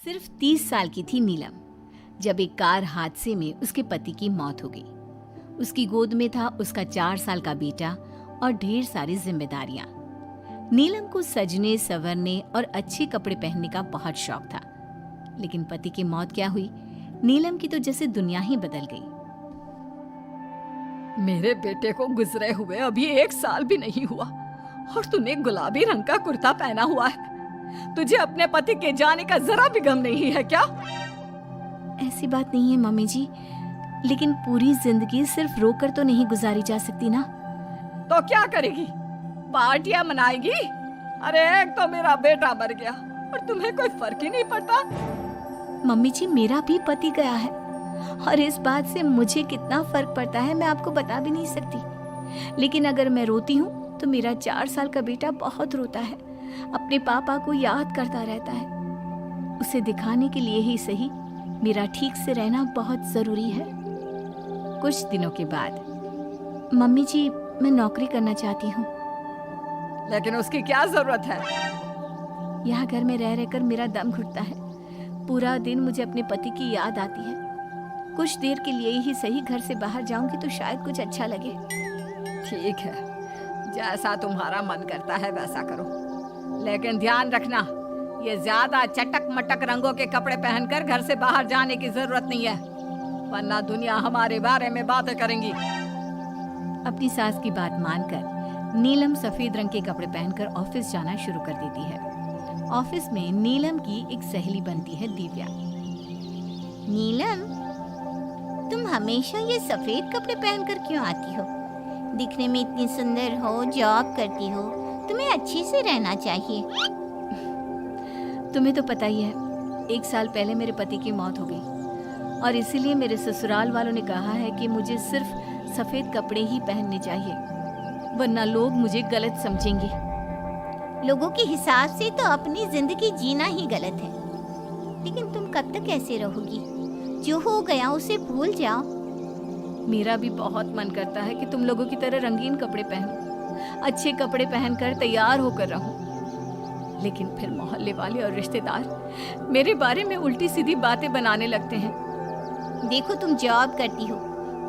सिर्फ 30 साल की थी नीलम जब एक कार हादसे में उसके पति की मौत हो गई। उसकी गोद में था उसका 4 साल का बेटा और ढेर सारी जिम्मेदारियां। नीलम को सजने संवरने और अच्छे कपड़े पहनने का बहुत शौक था, लेकिन पति की मौत क्या हुई, नीलम की तो जैसे दुनिया ही बदल गई। मेरे बेटे को गुजरे हुए अभी 1 साल भी नहीं हुआ और तूने गुलाबी रंग का कुर्ता पहना हुआ है। तुझे अपने पति के जाने का जरा भी गम नहीं है क्या? ऐसी बात नहीं है मम्मी जी, लेकिन पूरी जिंदगी सिर्फ रोकर तो नहीं गुजारी जा सकती ना। तो क्या करेगी? पार्टियां मनाएगी? अरे एक तो मेरा बेटा मर गया और तुम्हें कोई फर्क ही नहीं पड़ता। मम्मी जी, मेरा भी पति गया है और इस बात से मुझे कितना फर्क पड़ता है मैं आपको बता भी नहीं सकती। लेकिन अगर मैं रोती हूँ तो मेरा 4 साल का बेटा बहुत रोता है, अपने पापा को याद करता रहता है। उसे दिखाने के लिए ही सही मेरा ठीक से रहना बहुत जरूरी है। कुछ दिनों के बाद, मम्मी जी मैं नौकरी करना चाहती हूँ। लेकिन उसकी क्या जरूरत है? यहाँ घर में रह रहकर मेरा दम घुटता है। पूरा दिन मुझे अपने पति की याद आती है। कुछ देर के लिए ही सही घर से बाहर जाऊंगी तो शायद कुछ अच्छा लगे। ठीक है, जैसा तुम्हारा मन करता है वैसा करो, लेकिन ध्यान रखना ये ज्यादा चटक मटक रंगों के कपड़े पहनकर घर से बाहर जाने की जरूरत नहीं है, वरना दुनिया हमारे बारे में बातें करेंगी। अपनी सास की बात मानकर नीलम सफेद रंग के कपड़े पहनकर ऑफिस जाना शुरू कर देती है। ऑफिस में नीलम की एक सहेली बनती है, दिव्या। नीलम, तुम हमेशा ये सफेद कपड़े पहनकर क्यों आती हो? दिखने में इतनी सुंदर हो, जॉब करती हो, तुम्हें अच्छे से रहना चाहिए। तुम्हें तो पता ही है, 1 साल पहले मेरे पति की मौत हो गई और इसीलिए मेरे ससुराल वालों ने कहा है कि मुझे सिर्फ सफेद कपड़े ही पहनने चाहिए, वरना लोग मुझे गलत समझेंगे। लोगों के हिसाब से तो अपनी जिंदगी जीना ही गलत है, लेकिन तुम कब तक ऐसे रहोगी? जो हो गया उसे भूल जाओ। मेरा भी बहुत मन करता है कि तुम लोगों की तरह रंगीन कपड़े पहनूं, अच्छे कपड़े पहनकर तैयार होकर रहूं, लेकिन फिर मोहल्ले वाले और रिश्तेदार मेरे बारे में उल्टी सीधी बातें बनाने लगते हैं। देखो, तुम जॉब करती हो,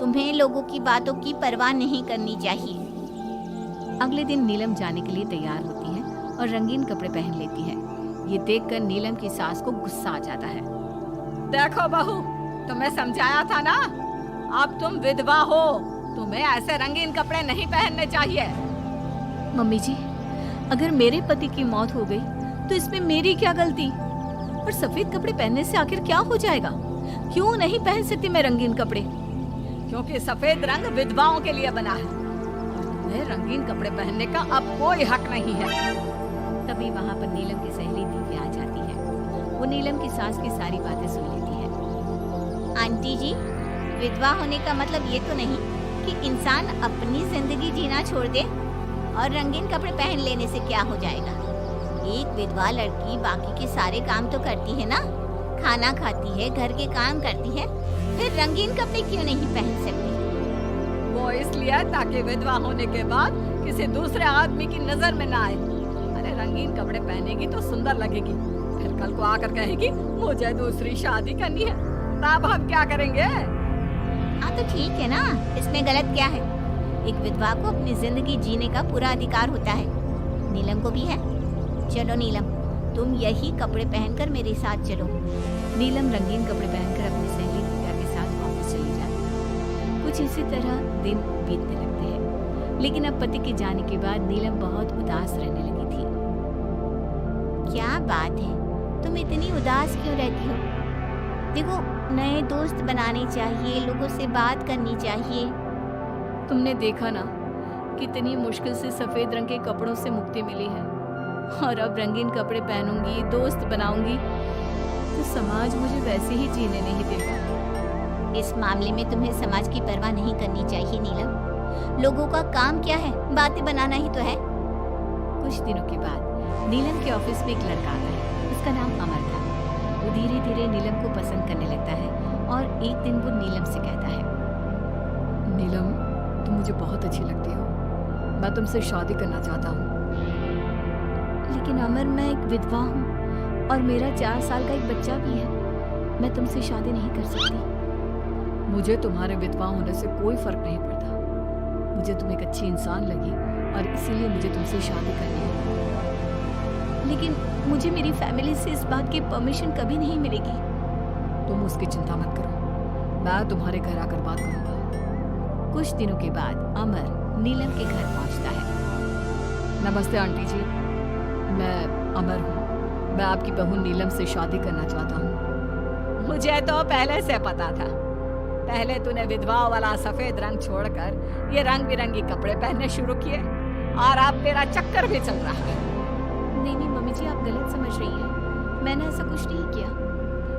तुम्हें लोगों की बातों की परवाह नहीं करनी चाहिए। अगले दिन नीलम जाने के लिए तैयार होती है और रंगीन कपड़े पहन लेती है। ये देखकर नीलम की सास को गुस्सा आ जाता है। देखो बहू, तुम्हें समझाया था ना, अब तुम विधवा हो, तुम्हें ऐसे रंगीन कपड़े नहीं पहनने चाहिए। मम्मी जी, अगर मेरे पति की मौत हो गई तो इसमें मेरी क्या गलती? और सफेद कपड़े पहनने से आखिर क्या हो जाएगा? क्यों नहीं पहन सकती मैं रंगीन कपड़े? क्योंकि सफेद रंग विधवाओं के लिए बना है, तुम्हें रंगीन कपड़े पहनने का अब कोई हक नहीं है। तभी वहाँ पर नीलम की सहेली दिव्या आ जाती है। वो नीलम की सास की सारी बातें सुन लेती है। आंटी जी, विधवा होने का मतलब ये तो नहीं कि इंसान अपनी जिंदगी जीना छोड़ दे और रंगीन कपड़े पहन लेने से क्या हो जाएगा। एक विधवा लड़की बाकी के सारे काम तो करती है ना, खाना खाती है, घर के काम करती है, फिर रंगीन कपड़े क्यों नहीं पहन सकती? वो इसलिए ताकि विधवा होने के बाद किसी दूसरे आदमी की नजर में ना आए। अरे रंगीन कपड़े पहनेगी तो सुंदर लगेगी, फिर कल को आकर कहेगी मुझे दूसरी शादी करनी है, तब हम क्या करेंगे? हाँ तो ठीक है ना, इसमें गलत क्या है? एक विधवा को अपनी जिंदगी जीने का पूरा अधिकार होता है, नीलम को भी है। चलो नीलम, तुम यही कपड़े पहनकर मेरे साथ चलो। नीलम रंगीन कपड़े पहनकर अपनी सहेली दिव्या के साथ ऑफिस चली जाती है। कुछ इसी तरह दिन बीतने लगते हैं, लेकिन अब पति के जाने के बाद नीलम बहुत उदास रहने लगी थी। क्या बात है, तुम इतनी उदास क्यों रहती हो? देखो, नए दोस्त बनाने चाहिए, लोगों से बात करनी चाहिए। तुमने देखा ना, कितनी मुश्किल से सफेद रंग के कपड़ों से मुक्ति मिली है, और अब रंगीन कपड़े पहनूंगी, दोस्त बनाऊंगी तो समाज मुझे वैसे ही जीने नहीं देगा। इस मामले में तुम्हें समाज की परवाह नहीं करनी चाहिए नीलम। लोगों का काम क्या है? बातें बनाना ही तो है। कुछ दिनों के बाद नीलम के ऑफिस में एक लड़का आता है। उसका नाम अमर था। वो धीरे धीरे नीलम को पसंद करने लगता है और एक दिन वो नीलम से कहता है, नीलम, तुम मुझे बहुत अच्छी लगती हो, मैं तुमसे शादी करना चाहता हूँ। लेकिन अमर, मैं एक विधवा हूँ और मेरा 4 साल का एक बच्चा भी है। मैं तुमसे शादी नहीं कर सकती। मुझे तुम्हारे विधवा होने से कोई फर्क नहीं पड़ता। मुझे तुम एक अच्छी इंसान लगी और इसीलिए मुझे तुमसे शादी करनी है। लेकिन मुझे मेरी फैमिली से इस बात की परमिशन कभी नहीं मिलेगी। तुम उसकी चिंता मत करो, मैं तुम्हारे घर आकर बात करूंगा। कुछ दिनों के बाद अमर नीलम के घर पहुंचता है। नमस्ते आंटी जी, मैं अमर हूँ। मैं आपकी बहू नीलम से शादी करना चाहता हूँ। मुझे तो पहले से पता था। पहले तूने विधवा वाला सफेद रंग छोड़कर ये रंग बिरंगी कपड़े पहनने शुरू किए और अब तेरा चक्कर भी चल रहा है। नहीं मम्मी जी, आप गलत समझ रही हैं। मैंने ऐसा कुछ नहीं किया।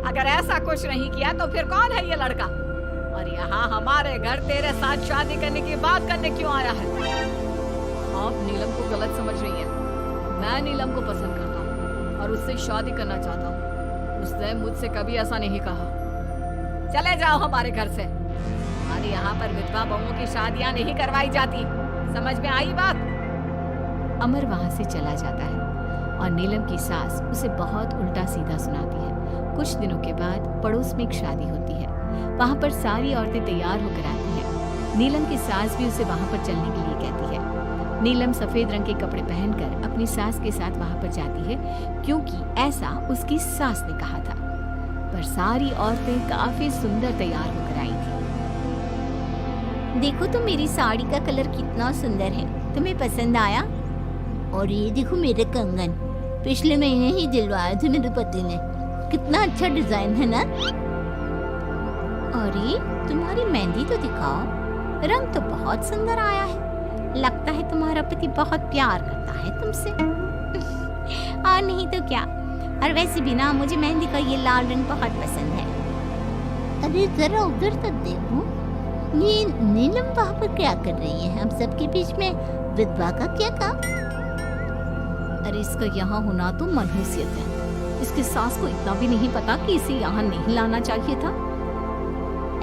अगर ऐसा कुछ नहीं किया तो फिर कौन है ये लड़का? और यहाँ हमारे घर तेरे साथ शादी करने की बात करने क्यों आया है? आप नीलम को गलत समझ रही हैं। मैं नीलम को पसंद करता हूँ और उससे शादी करना चाहता हूँ। उसने मुझसे कभी ऐसा नहीं कहा। चले जाओ हमारे घर से। हमारे यहाँ पर विधवा बहुओं की शादियाँ नहीं करवाई जाती। समझ में आई बात? अमर वहां से चला जाता है और नीलम की सास उसे बहुत उल्टा सीधा सुनाती है। कुछ दिनों के बाद पड़ोस में एक शादी होती है। वहां पर सारी औरतें तैयार होकर आती हैं। नीलम की सास भी उसे वहां पर चलने के लिए कहती है। नीलम सफेद रंग के कपड़े पहनकर अपनी सास के साथ वहां पर जाती है, क्योंकि ऐसा उसकी सास ने कहा था। पर सारी औरतें काफी सुंदर तैयार होकर आई थी। देखो तो मेरी साड़ी का कलर कितना सुंदर है, तुम्हें पसंद आया? और ये देखो मेरे कंगन, पिछले महीने ही दिलवाए थे मेरे पति ने। कितना अच्छा डिजाइन है ना? अरे तुम्हारी मेहंदी तो दिखाओ, रंग तो बहुत सुंदर आया है। लगता है तुम्हारा पति बहुत प्यार करता है तुमसे। और नहीं तो क्या। और वैसे भी ना, मुझे मेहंदी का ये लाल रंग बहुत पसंद है। अरे जरा उधर तक देखो, ये नीलम वहाँ पर क्या कर रही है? हम सबके बीच में विधवा का क्या काम? अरे इसका यहाँ होना तो मनहूसियत है। इसकी सास को इतना भी नहीं पता कि इसे यहाँ नहीं लाना चाहिए था।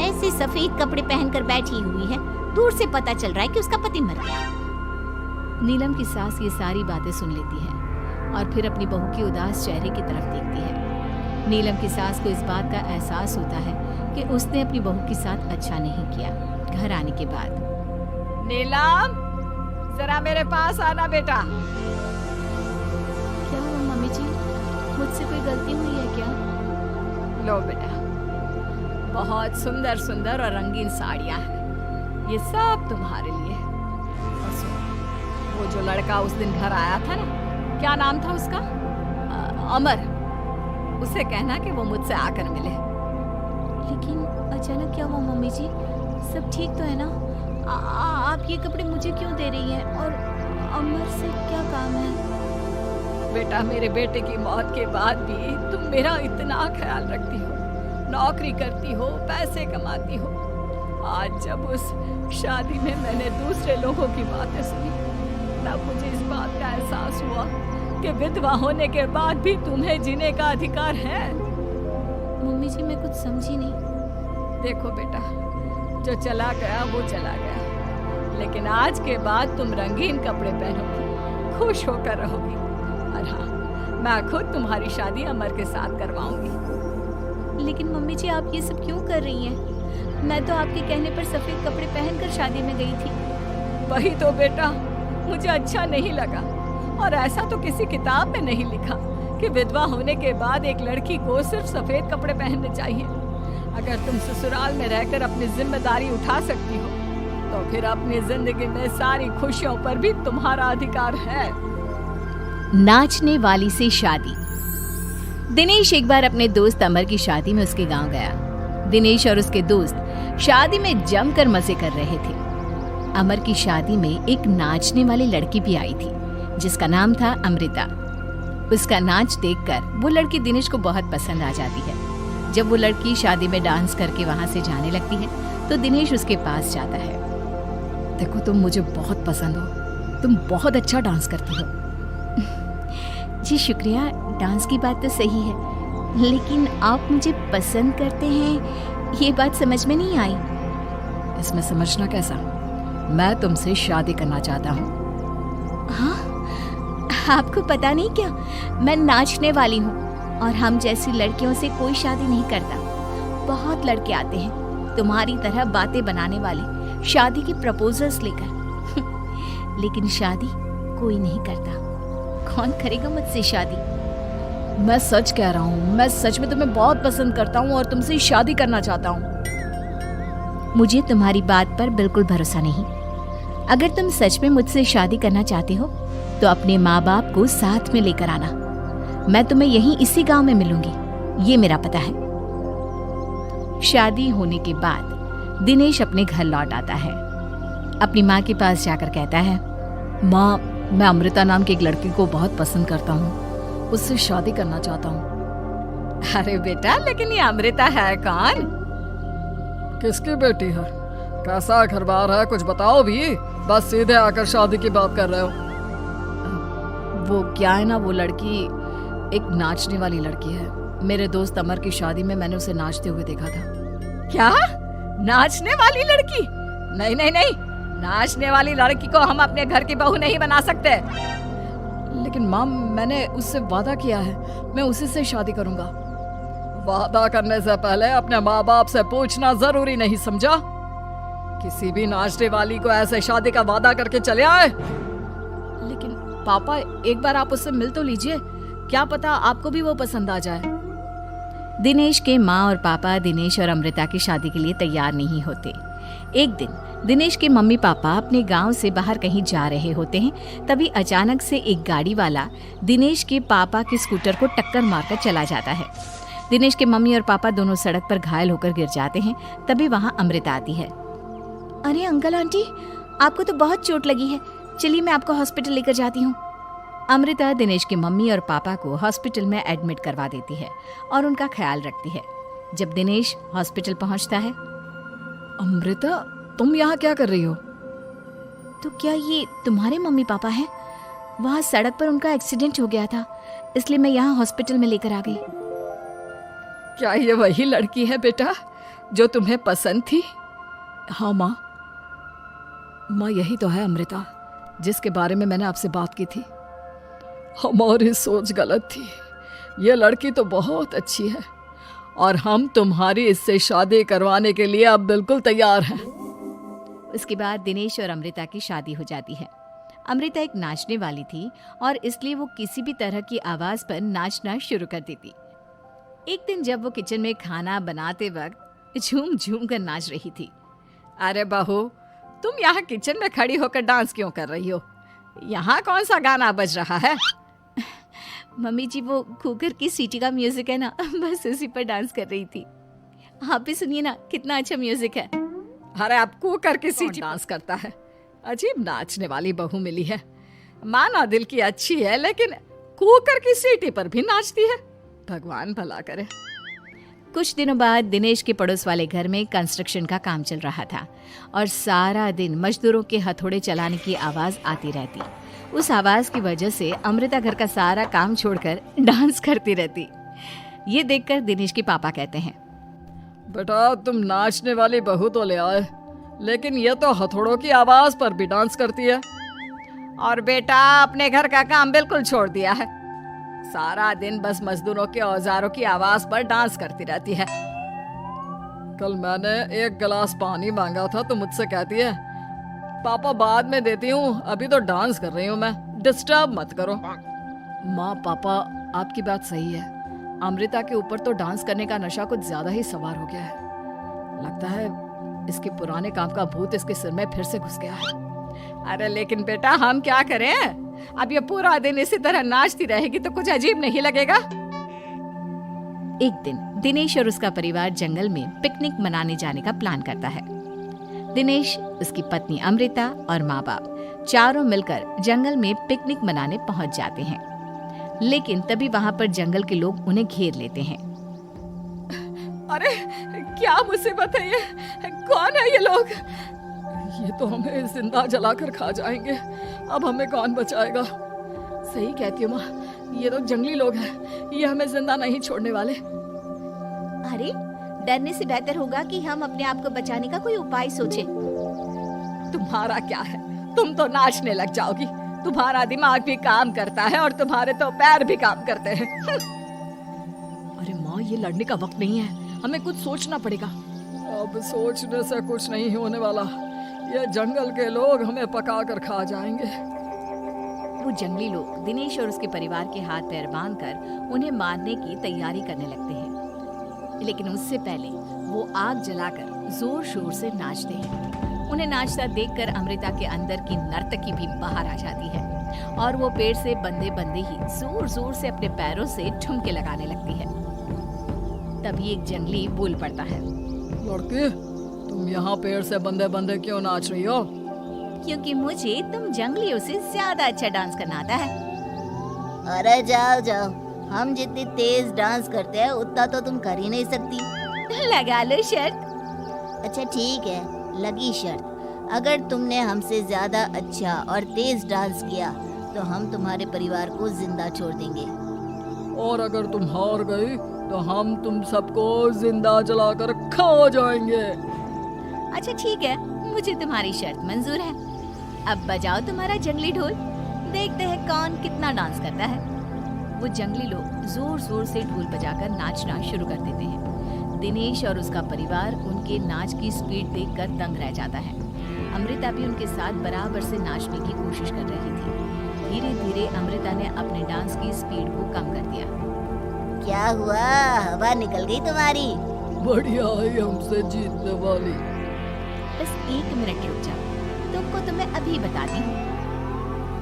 ऐसे सफेद कपड़े पहनकर बैठी हुई है, दूर से पता चल रहा है कि उसका पति मर गया। नीलम की सास ये सारी बातें सुन लेती है और फिर अपनी बहू के उदास चेहरे की तरफ देखती है। नीलम की सास को इस बात का एहसास होता है कि उसने अपनी बहू के साथ अच्छा नहीं किया। घर आने के बाद, नीलम, जरा मेरे पास आना बेटा। क्या हुआ मम्मी जी? मुझसे कोई गलती हुई है क्या? लो बेटा, बहुत सुंदर सुंदर और रंगीन साड़ियाँ हैं। ये सब तुम्हारे लिए। और सुनो, वो जो लड़का उस दिन घर आया था ना, क्या नाम था उसका? अमर। उसे कहना कि वो मुझसे आकर मिले। लेकिन अचानक क्या हुआ मम्मी जी? सब ठीक तो है ना? आप ये कपड़े मुझे क्यों दे रही हैं? और अमर से क्या काम है? बेटा, मेरे बेटे की मौत के बाद भी तुम मेरा इतना ख्याल रखती हो, नौकरी करती हो, पैसे कमाती हो। आज जब उस शादी में मैंने दूसरे लोगों की बातें सुनी, तब मुझे इस बात का एहसास हुआ कि विधवा होने के बाद भी तुम्हें जीने का अधिकार है। मम्मी जी, मैं कुछ समझी नहीं। देखो बेटा, जो चला गया वो चला गया, लेकिन आज के बाद तुम रंगीन कपड़े पहनोगी, खुश होकर रहोगी। और हाँ, मैं खुद तुम्हारी शादी अमर के साथ करवाऊंगी। लेकिन मम्मी जी, आप ये सब क्यों कर रही हैं? मैं तो आपके कहने पर सफेद कपड़े पहनकर शादी में गई थी। वही तो बेटा, मुझे अच्छा नहीं लगा। और ऐसा तो किसी किताब में नहीं लिखा कि विधवा होने के बाद एक लड़की को सिर्फ सफेद कपड़े पहनने चाहिए। अगर तुम ससुराल में रहकर अपनी जिम्मेदारी उठा सकती हो, तो फिर अपनी जिंदगी में सारी खुशियों पर भी तुम्हारा अधिकार है। नाचने वाली से शादी। दिनेश एक बार अपने दोस्त अमर की शादी में उसके गांव गया। दिनेश और उसके दोस्त शादी में जमकर मजे कर रहे थे। अमर की शादी में एक नाचने वाली लड़की भी आई थी, जिसका नाम था अमृता। उसका नाच देखकर वो लड़की दिनेश को बहुत पसंद आ जाती है। जब वो लड़की शादी में डांस करके वहां से जाने लगती है, तो दिनेश उसके पास जाता है। देखो, तुम मुझे बहुत पसंद हो, तुम बहुत अच्छा डांस करती हो। जी शुक्रिया, डांस की बात तो सही है, लेकिन आप मुझे पसंद करते हैं, ये बात समझ में नहीं आई। इसमें समझना कैसा? मैं तुमसे शादी करना चाहता हूँ। हाँ, आपको पता नहीं क्या, मैं नाचने वाली हूँ। और हम जैसी लड़कियों से कोई शादी नहीं करता। बहुत लड़के आते हैं तुम्हारी तरह बातें बनाने वाले, शादी के प्रपोजल्स लेकर लेकिन शादी कोई नहीं करता। कौन करेगा मुझसे शादी? मैं सच कह रहा हूँ, मैं सच में तुम्हें बहुत पसंद करता हूँ और तुमसे शादी करना चाहता हूँ। मुझे तुम्हारी बात पर बिल्कुल भरोसा नहीं। अगर तुम सच में मुझसे शादी करना चाहते हो तो अपने माँ बाप को साथ में लेकर आना। मैं तुम्हें यहीं इसी गांव में मिलूंगी, ये मेरा पता है। शादी होने के बाद दिनेश अपने घर लौट आता है। अपनी माँ के पास जाकर कहता है, माँ, मैं अमृता नाम की एक लड़की को बहुत पसंद करता हूँ, उससे शादी करना चाहता हूँ। अरे बेटा, लेकिन ये अमृता है कौन? किसकी बेटी है? कैसा घर बार है, कुछ बताओ भी। बस सीधे आकर शादी की बात कर रहे हो। वो क्या है ना, वो लड़की एक नाचने वाली लड़की है। मेरे दोस्त अमर की शादी में मैंने उसे नाचते हुए देखा था। क्या? नाचने वाली लड़की? नहीं नहीं नहीं, नाचने वाली लड़की को हम अपने घर की बहू नहीं बना सकते। लेकिन माँ, मैंने उससे वादा किया है, मैं उसी से शादी करूंगा। वादा करने से पहले अपने माँ बाप से पूछना जरूरी नहीं समझा? किसी भी नाचने वाली को ऐसे शादी का वादा करके चले आए। लेकिन पापा, एक बार आप उससे मिल तो लीजिए, क्या पता आपको भी वो पसंद आ जाए। दिनेश के माँ और पापा दिनेश और अमृता की शादी के लिए तैयार नहीं होते। एक दिन दिनेश के मम्मी पापा अपने गांव से बाहर कहीं जा रहे होते हैं। तभी अचानक से एक गाड़ी वाला दिनेश के पापा के स्कूटर को टक्कर मारकर चला जाता है। दिनेश के मम्मी और पापा दोनों सड़क पर घायल होकर गिर जाते हैं। तभी वहां अमृता आती है। अरे अंकल आंटी, आपको तो बहुत चोट लगी है, चलिए मैं आपको हॉस्पिटल लेकर जाती हूँ। अमृता दिनेश की मम्मी और पापा को हॉस्पिटल में एडमिट करवा देती है और उनका ख्याल रखती है। जब दिनेश हॉस्पिटल पहुंचता है, अमृता, तुम यहाँ क्या कर रही हो? तो क्या ये तुम्हारे मम्मी पापा हैं? वहाँ सड़क पर उनका एक्सीडेंट हो गया था, इसलिए मैं यहाँ हॉस्पिटल में लेकर आ गई। क्या ये वही लड़की है बेटा जो तुम्हें पसंद थी? हाँ माँ, यही तो है अमृता, जिसके बारे में मैंने आपसे बात की थी। हमारी सोच गलत थी। ये लड़की तो बहुत अच्छी है और हम तुम्हारी इससे शादी करवाने के लिए अब बिल्कुल तैयार हैं। उसके बाद दिनेश और अमृता की शादी हो जाती है। अमृता एक नाचने वाली थी और इसलिए वो किसी भी तरह की आवाज पर नाचना शुरू कर देती। एक दिन जब वो किचन में खाना बनाते वक्त झूम झूम कर नाच रही थी। अरे बहू, तुम यहाँ किचन में खड़ी होकर डांस क्यों कर रही हो? यहाँ कौन सा गाना बज रहा है? मम्मी जी, वो कुकर की सीटी का म्यूजिक है ना, बस उसी पर डांस कर रही थी। आप भी सुनिए ना, कितना अच्छा म्यूजिक है। अरे अब कुकर की सीटी डांस करता है? अजीब नाचने वाली बहू मिली है। माना दिल की अच्छी है, लेकिन कुकर की सीटी पर भी नाचती है। भगवान भला करे। कुछ दिनों बाद दिनेश के पड़ोस वाले घर में कंस्ट्रक्शन का काम चल रहा था और सारा दिन मजदूरों के हथौड़े चलाने की आवाज आती रहती। उस आवाज की वजह से अमृता घर का सारा काम छोड़कर डांस करती रहती। ये देखकर दिनेश के पापा कहते हैं, बेटा, तुम नाचने वाली बहू तो ले आए, लेकिन ये तो हथौड़ों की आवाज पर भी डांस करती है। और बेटा अपने घर का काम बिल्कुल छोड़ दिया है। सारा दिन बस मजदूरों के औजारों की आवाज पर डांस करती रहती है। कल मैंने एक गिलास पानी मांगा था तो मुझसे कहती है, पापा बाद में देती हूँ, अभी तो डांस कर रही हूँ मैं, डिस्टर्ब मत करो। माँ पापा, आपकी बात सही है। अमृता के ऊपर तो डांस करने का नशा कुछ ज्यादा ही सवार हो गया है। लगता है इसके पुराने काम का भूत इसके सिर में फिर से घुस गया है। अरे लेकिन बेटा, हम क्या करें? अब ये पूरा दिन इसी तरह नाचती रहेगी तो कुछ अजीब नहीं लगेगा? एक दिन दिनेश और उसका परिवार जंगल में पिकनिक मनाने जाने का प्लान करता है। दिनेश, उसकी पत्नी अमृता और माँ बाप चारों मिलकर जंगल में पिकनिक मनाने पहुंच जाते हैं। लेकिन तभी वहां पर जंगल के लोग उन्हें घेर लेते हैं। अरे क्या मुसीबत है ये? कौन है ये लोग? ये तो हमें जिंदा जलाकर खा जाएंगे, अब हमें कौन बचाएगा? सही कहती हो माँ, ये तो जंगली लोग हैं, ये हमें जिंदा नहीं छोड़ने वाले। अरे डरने से बेहतर होगा कि हम अपने आप को बचाने का कोई उपाय सोचें। तुम्हारा क्या है, तुम तो नाचने लग जाओगी। तुम्हारा दिमाग भी काम करता है और तुम्हारे तो पैर भी काम करते हैं। अरे माँ, ये लड़ने का वक्त नहीं है, हमें कुछ सोचना पड़ेगा। अब सोचने से कुछ नहीं होने वाला, ये जंगल के लोग हमें पका कर खा जाएंगे। वो जंगली लोग दिनेश और उसके परिवार के हाथ पैर बांधकर उन्हें मारने की तैयारी करने लगते हैं, लेकिन उससे पहले वो आग जलाकर जोर शोर से नाचते हैं। उन्हें नाचता देखकर अमृता के अंदर की नर्तकी भी बाहर आ जाती है और वो पेड़ से बंधे बंधे ही जोर जोर से अपने पैरों से ठुमके लगाने लगती है। तभी एक जंगली बोल पड़ता है, लड़की, तुम यहाँ पेड़ से बंधे बंधे क्यों नाच रही हो? क्योंकि मुझे तुम जंगलियों से ज्यादा अच्छा डांस करना आता है। अरे जाओ जाओ, हम जितनी तेज डांस करते हैं उतना तो तुम कर ही नहीं सकती। लगा लो शर्त। अच्छा ठीक है, लगी शर्त। अगर तुमने हमसे ज्यादा अच्छा और तेज डांस किया तो हम तुम्हारे परिवार को जिंदा छोड़ देंगे। और अगर तुम हार गई तो हम तुम सबको जिंदा जलाकर खा जाएंगे। अच्छा ठीक है, मुझे तुम्हारी शर्त मंजूर है। अब बजाओ तुम्हारा जंगली ढोल, देखते हैं कौन कितना डांस करता है। वो जंगली लोग जोर जोर से ढोल बजाकर नाचना शुरू कर देते हैं। दिनेश और उसका परिवार उनके नाच की स्पीड देखकर दंग रह जाता है। अमृता भी उनके साथ बराबर से नाचने की कोशिश कर रही थी। धीरे धीरे अमृता ने अपने डांस की स्पीड को कम कर दिया। क्या हुआ, हवा निकल गई तुम्हारी? बढ़िया है हमसे जीतने वाली। बस 1 मिनट रुक जाओ, तुमको तो मैं अभी बताती हूँ।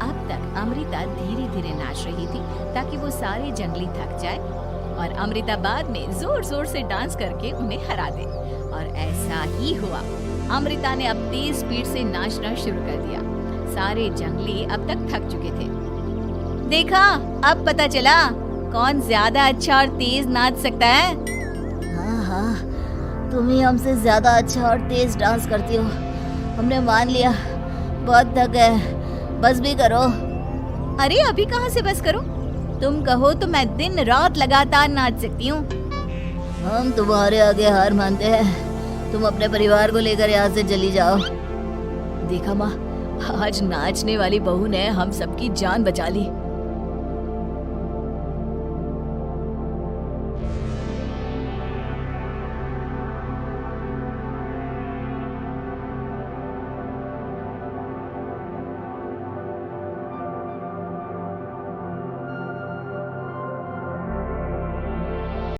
अब तक अमृता धीरे धीरे नाच रही थी ताकि वो सारे जंगली थक जाए और अमृता बाद में जोर जोर से डांस करके उन्हें हरा दे। और ऐसा ही हुआ। अमृता ने अब तेज स्पीड से नाचना शुरू कर दिया। सारे जंगली अब तक थक चुके थे। देखा, अब पता चला कौन ज्यादा अच्छा और तेज नाच सकता है। हाँ हाँ, तुम ही हमसे ज्यादा अच्छा और तेज डांस करती हो। हमने मान लिया, बहुत थक गए, बस भी करो। अरे अभी कहाँ से बस करो, तुम कहो तो मैं दिन रात लगातार नाच सकती हूँ। हम तुम्हारे आगे हार मानते हैं, तुम अपने परिवार को लेकर यहाँ से चली जाओ। देखा माँ, आज नाचने वाली बहू ने हम सबकी जान बचा ली।